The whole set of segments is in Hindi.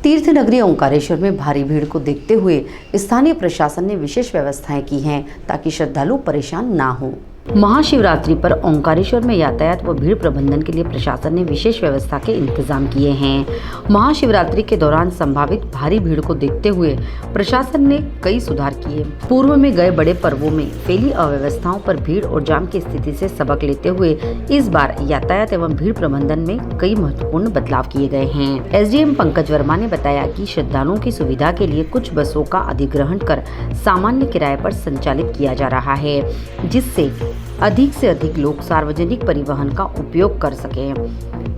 तीर्थ नगरी ओंकारेश्वर में भारी भीड़ को देखते हुए स्थानीय प्रशासन ने विशेष व्यवस्थाएं की हैं ताकि श्रद्धालु परेशान ना हो। महाशिवरात्रि पर ओंकारेश्वर में यातायात व भीड़ प्रबंधन के लिए प्रशासन ने विशेष व्यवस्था के इंतजाम किए हैं। महाशिवरात्रि के दौरान संभावित भारी भीड़ को देखते हुए प्रशासन ने कई सुधार किए। पूर्व में गए बड़े पर्वों में फैली अव्यवस्थाओं पर भीड़ और जाम की स्थिति से सबक लेते हुए इस बार यातायात एवं भीड़ प्रबंधन में कई महत्वपूर्ण बदलाव किए गए हैं। एसडीएम पंकज वर्मा ने बताया कि श्रद्धालुओं की सुविधा के लिए कुछ बसों का अधिग्रहण कर सामान्य किराए पर संचालित किया जा रहा है, जिससे अधिक से अधिक लोग सार्वजनिक परिवहन का उपयोग कर सकें।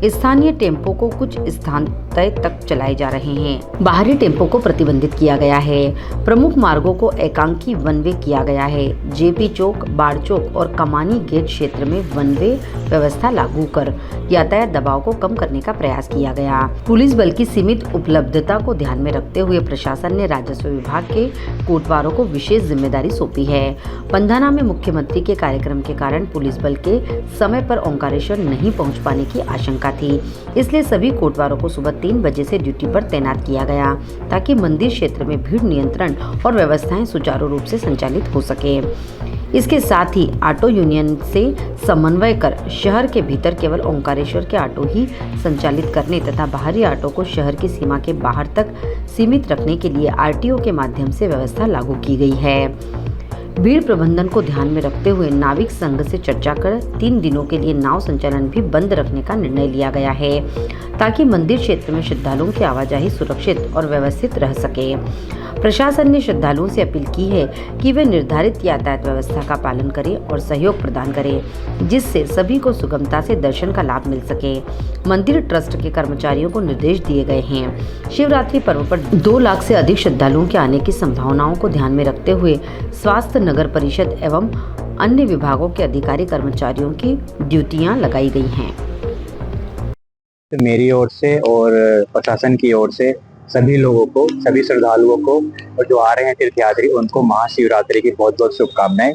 स्थानीय टेम्पो को कुछ स्थान तय तक चलाए जा रहे हैं। बाहरी टेम्पो को प्रतिबंधित किया गया है। प्रमुख मार्गों को एकांकी वन वे किया गया है। जेपी चौक, बाड़ चौक और कमानी गेट क्षेत्र में वन वे व्यवस्था लागू कर यातायात दबाव को कम करने का प्रयास किया गया। पुलिस बल की सीमित उपलब्धता को ध्यान में रखते हुए प्रशासन ने राजस्व विभाग के कोटवारों को विशेष जिम्मेदारी सौंपी है। पंधाना में मुख्यमंत्री के कार्यक्रम के कारण पुलिस बल के समय पर ओंकारेश्वर नहीं पहुंच पाने की आशंका थी, इसलिए सभी कोटवारों को सुबह 3 बजे से ड्यूटी पर तैनात किया गया ताकि मंदिर क्षेत्र में भीड़ नियंत्रण और व्यवस्थाएं सुचारू रूप से संचालित हो सके। इसके साथ ही ऑटो यूनियन से समन्वय कर शहर के भीतर केवल ओंकारेश्वर के ऑटो ही संचालित करने तथा बाहरी ऑटो को शहर की सीमा के बाहर तक सीमित रखने के लिए आरटीओ के माध्यम से व्यवस्था लागू की गई है। भीड़ प्रबंधन को ध्यान में रखते हुए नाविक संघ से चर्चा कर 3 दिनों के लिए नाव संचालन भी बंद रखने का निर्णय लिया गया है ताकि मंदिर क्षेत्र में श्रद्धालुओं की आवाजाही सुरक्षित और व्यवस्थित रह सके। प्रशासन ने श्रद्धालुओं से अपील की है कि वे निर्धारित यातायात व्यवस्था का पालन करें और सहयोग प्रदान करें, जिससे सभी को सुगमता से दर्शन का लाभ मिल सके। मंदिर ट्रस्ट के कर्मचारियों को निर्देश दिए गए हैं। शिवरात्रि पर्व पर 2 लाख से अधिक श्रद्धालुओं के आने की संभावनाओं को ध्यान में रखते हुए स्वास्थ्य, नगर परिषद एवं अन्य विभागों के अधिकारी कर्मचारियों की ड्यूटियां लगाई गई हैं। मेरी ओर से और प्रशासन की ओर से सभी लोगों को, सभी श्रद्धालुओं को और जो आ रहे हैं तीर्थयात्री उनको महाशिवरात्रि की बहुत बहुत शुभकामनाएं।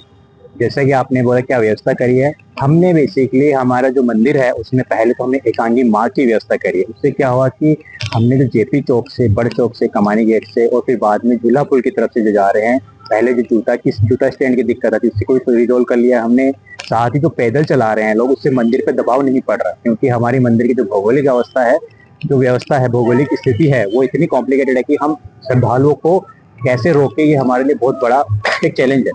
जैसा कि आपने बोला क्या व्यवस्था करी है, हमने बेसिकली हमारा जो मंदिर है उसमें पहले तो हमने एकांगी मार्ग की व्यवस्था करी है। उससे क्या हुआ कि हमने जो जेपी चौक से, बड़ चौक से, कमानी गेट से और फिर बाद में झूला पुल की तरफ से जो जा रहे हैं, पहले जो जूता स्टैंड की दिक्कत थी उससे कोई रिजोल्व कर लिया हमने। साथ ही जो पैदल चला रहे हैं लोग, उससे मंदिर पे दबाव नहीं पड़ रहा, क्योंकि हमारी मंदिर की जो भौगोलिक अवस्था है, जो व्यवस्था है, भौगोलिक स्थिति है, वो इतनी कॉम्प्लिकेटेड है कि हम श्रद्धालुओं को कैसे रोके, ये हमारे लिए बहुत बड़ा एक चैलेंज है।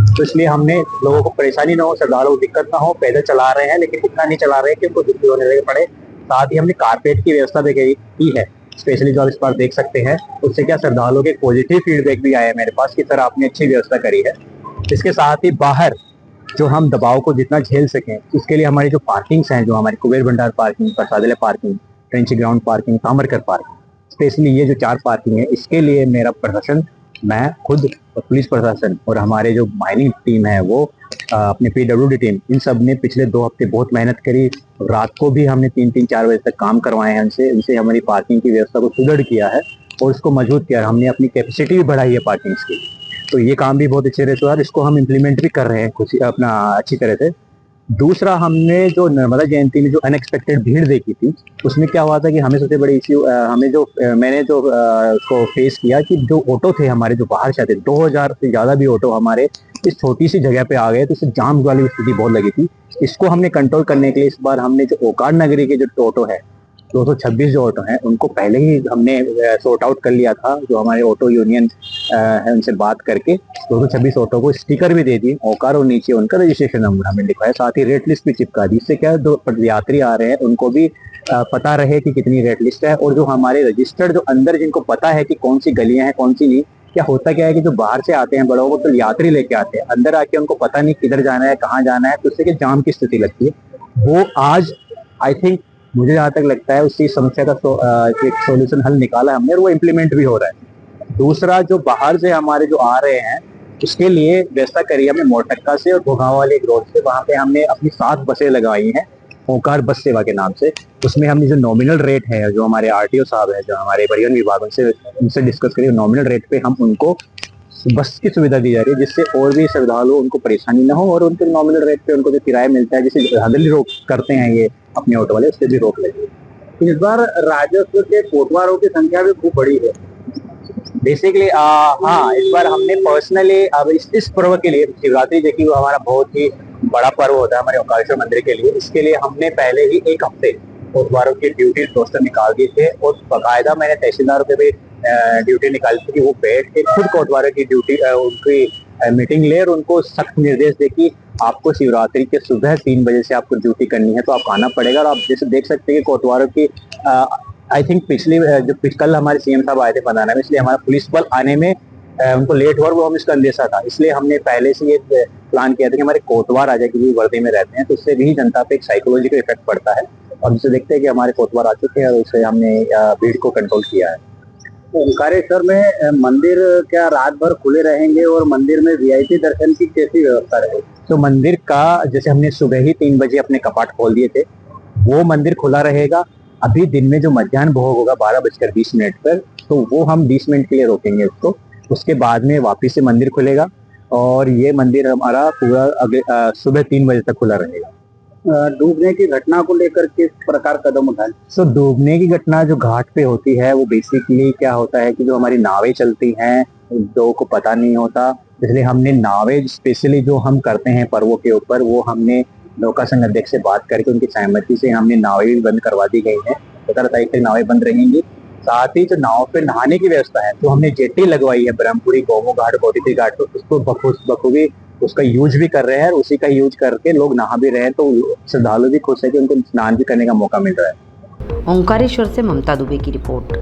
तो इसलिए हमने लोगों को परेशानी ना हो, श्रद्धालुओं को दिक्कत ना हो, पैदल चला रहे हैं लेकिन इतना नहीं चला रहे हैं कि उनको दुखी होने लगे पड़े। साथ ही हमने कारपेट की व्यवस्था भी की है, स्पेशली जो आप इस बार देख सकते हैं। उससे क्या श्रद्धालुओं के पॉजिटिव फीडबैक भी आया है मेरे पास कि सर आपने अच्छी व्यवस्था करी है। इसके साथ ही बाहर जो हम दबाव को जितना झेल सकें, इसके लिए हमारी जो पार्किंग्स हैं, जो हमारी कुबेर भंडार पार्किंग, प्रसादालय पार्किंग, ट्रेंची ground parking, Tamarkar parking, specially ये जो 4 पार्किंग है, इसके लिए मेरा प्रशासन, मैं खुद और पुलिस प्रशासन और हमारे जो माइनिंग टीम है वो अपने पीडब्ल्यूडी टीम, इन सब ने पिछले 2 हफ्ते बहुत मेहनत करी। रात को भी हमने 3-4 बजे तक काम करवाए हैं उनसे हमारी पार्किंग की व्यवस्था को सुदृढ़ किया है और उसको मजबूत किया है। हमने अपनी कैपेसिटी भी बढ़ाई है पार्किंग्स की, तो ये काम भी बहुत अच्छे तरह से हुआ, इसको हम इम्प्लीमेंट भी कर रहे हैं कुछ अपना अच्छी तरह से। दूसरा, हमने जो नर्मदा जयंती में जो अनएक्सपेक्टेड भीड़ देखी थी, उसमें क्या हुआ था कि हमें सबसे बड़ी इश्यू मैंने जो उसको फेस किया कि जो ऑटो थे हमारे जो बाहर से आते, 2000 से ज़्यादा भी ऑटो हमारे इस छोटी सी जगह पे आ गए, तो इससे जाम वाली स्थिति बहुत लगी थी। इसको हमने कंट्रोल करने के लिए इस बार हमने जो ओंकार नगरी के जो ऑटो है, 226 जो ऑटो हैं, उनको पहले ही हमने सॉर्ट आउट कर लिया था। जो हमारे ऑटो यूनियन है उनसे बात करके 226 ऑटो को स्टिकर भी दे दिए ओंकार, और नीचे उनका रजिस्ट्रेशन नंबर हमें लिखवाया। साथ ही रेट लिस्ट भी चिपका दी। इससे क्या जो यात्री आ रहे हैं उनको भी पता रहे कि कितनी रेट लिस्ट है, और जो हमारे रजिस्टर्ड जो अंदर जिनको पता है कि कौन सी गलियां हैं कौन सी नहीं। क्या होता क्या है कि जो बाहर से आते हैं बड़ों को तो यात्री लेके आते हैं, अंदर आके उनको पता नहीं किधर जाना है, कहाँ जाना है, तो उससे जाम की स्थिति लगती है। वो आज आई थिंक, मुझे जहाँ तक लगता है उसी समस्या का एक सोल्यूशन हल निकाला हमने, और वो इम्प्लीमेंट भी हो रहा है। दूसरा, जो बाहर से हमारे जो आ रहे हैं उसके लिए व्यवस्था करी हमने मोरटक्का से और घोगांव वाले एक रोड से, वहाँ पे हमने अपनी 7 बसें लगाई हैं ओंकार बस सेवा के नाम से। उसमें हमने जो नॉमिनल रेट है, जो हमारे आरटीओ साहब है, जो हमारे परिवहन विभाग उनसे डिस्कस करिए, नॉमिनल रेट पे हम उनको बस की सुविधा दी जा रही है, जिससे और भी श्रद्धालु उनको परेशानी ना हो, और उनके नॉमिनल रेट पे उनको जो किराया मिलता है, जिसे धांधली रोक करते हैं ये अपने ऑटो वाले, उससे भी रोक लगे। इस बार राजस्व के कोटवारों की संख्या भी खूब बड़ी है। बेसिकली हाँ, इस बार हमने पर्सनली अब इस पर्व के लिए शिवरात्रि जो कि वो हमारा बहुत ही बड़ा पर्व होता है हमारे ओंकारेश्वर मंदिर के लिए, इसके लिए हमने पहले ही एक हफ्ते कोटवारों की ड्यूटी रोस्टर निकाल दिए थे और बाकायदा मैंने तहसीलदारों पे भी ड्यूटी निकाली थी कि वो बैठ के खुद कोटवारों की ड्यूटी उनकी मीटिंग ले और उनको सख्त निर्देश दे कि आपको शिवरात्रि के सुबह 3 बजे से आपको ड्यूटी करनी है, तो आपको आना पड़ेगा। और आप जैसे देख सकते हैं कि कोटवारों की आई थिंक कल हमारे सीएम साहब आए थे बनाना में, इसलिए हमारा पुलिस बल आने में उनको लेट हुआ और वो हम इसका अंदेशा था, इसलिए हमने पहले से ये प्लान किया था कि हमारे कोटवार राजा की भी वर्दी में रहते हैं, तो उससे भी जनता पे एक साइकोलॉजिकल इफेक्ट पड़ता है। और जिसे देखते हैं कि हमारे कोटवार आ चुके हैं और उससे हमने भीड़ को कंट्रोल किया है। ओंकारेश्वर में मंदिर क्या रात भर खुले रहेंगे और मंदिर में वीआईपी दर्शन की कैसी व्यवस्था रहेगी? तो मंदिर का जैसे हमने सुबह ही 3 बजे अपने कपाट खोल दिए थे, वो मंदिर खुला रहेगा। अभी दिन में जो मध्याह्न भोग होगा 12:20 पर, तो वो हम 20 मिनट के लिए रोकेंगे उसको। उसके बाद में वापिस से मंदिर खुलेगा और ये मंदिर हमारा पूरा अगले सुबह 3 बजे तक खुला रहेगा। डूबने की घटना को लेकर किस प्रकार कदम उठाएं? सो डूबने की घटना जो घाट पे होती है वो बेसिकली क्या होता है कि जो हमारी नावें चलती हैं लोगों को पता नहीं होता, इसलिए हमने नावें स्पेशली जो हम करते हैं पर्वों के ऊपर, वो हमने नौका संघ अध्यक्ष से बात करके उनकी सहमति से हमने नावें भी बंद करवा दी गई हैं। 17 तारीख तक नावें बंद रहेंगी। साथ ही जो नाव पे नहाने की व्यवस्था है, तो हमने जेटी लगवाई है ब्रह्मपुरी, गोमो घाट, कोटिथी घाट, तो उसको बखूबी उसका यूज भी कर रहे हैं और उसी का यूज करके लोग नहा भी रहे हैं, तो श्रद्धालु भी खुश है कि उनको स्नान भी करने का मौका मिल रहा है। ओंकारेश्वर से ममता दुबे की रिपोर्ट।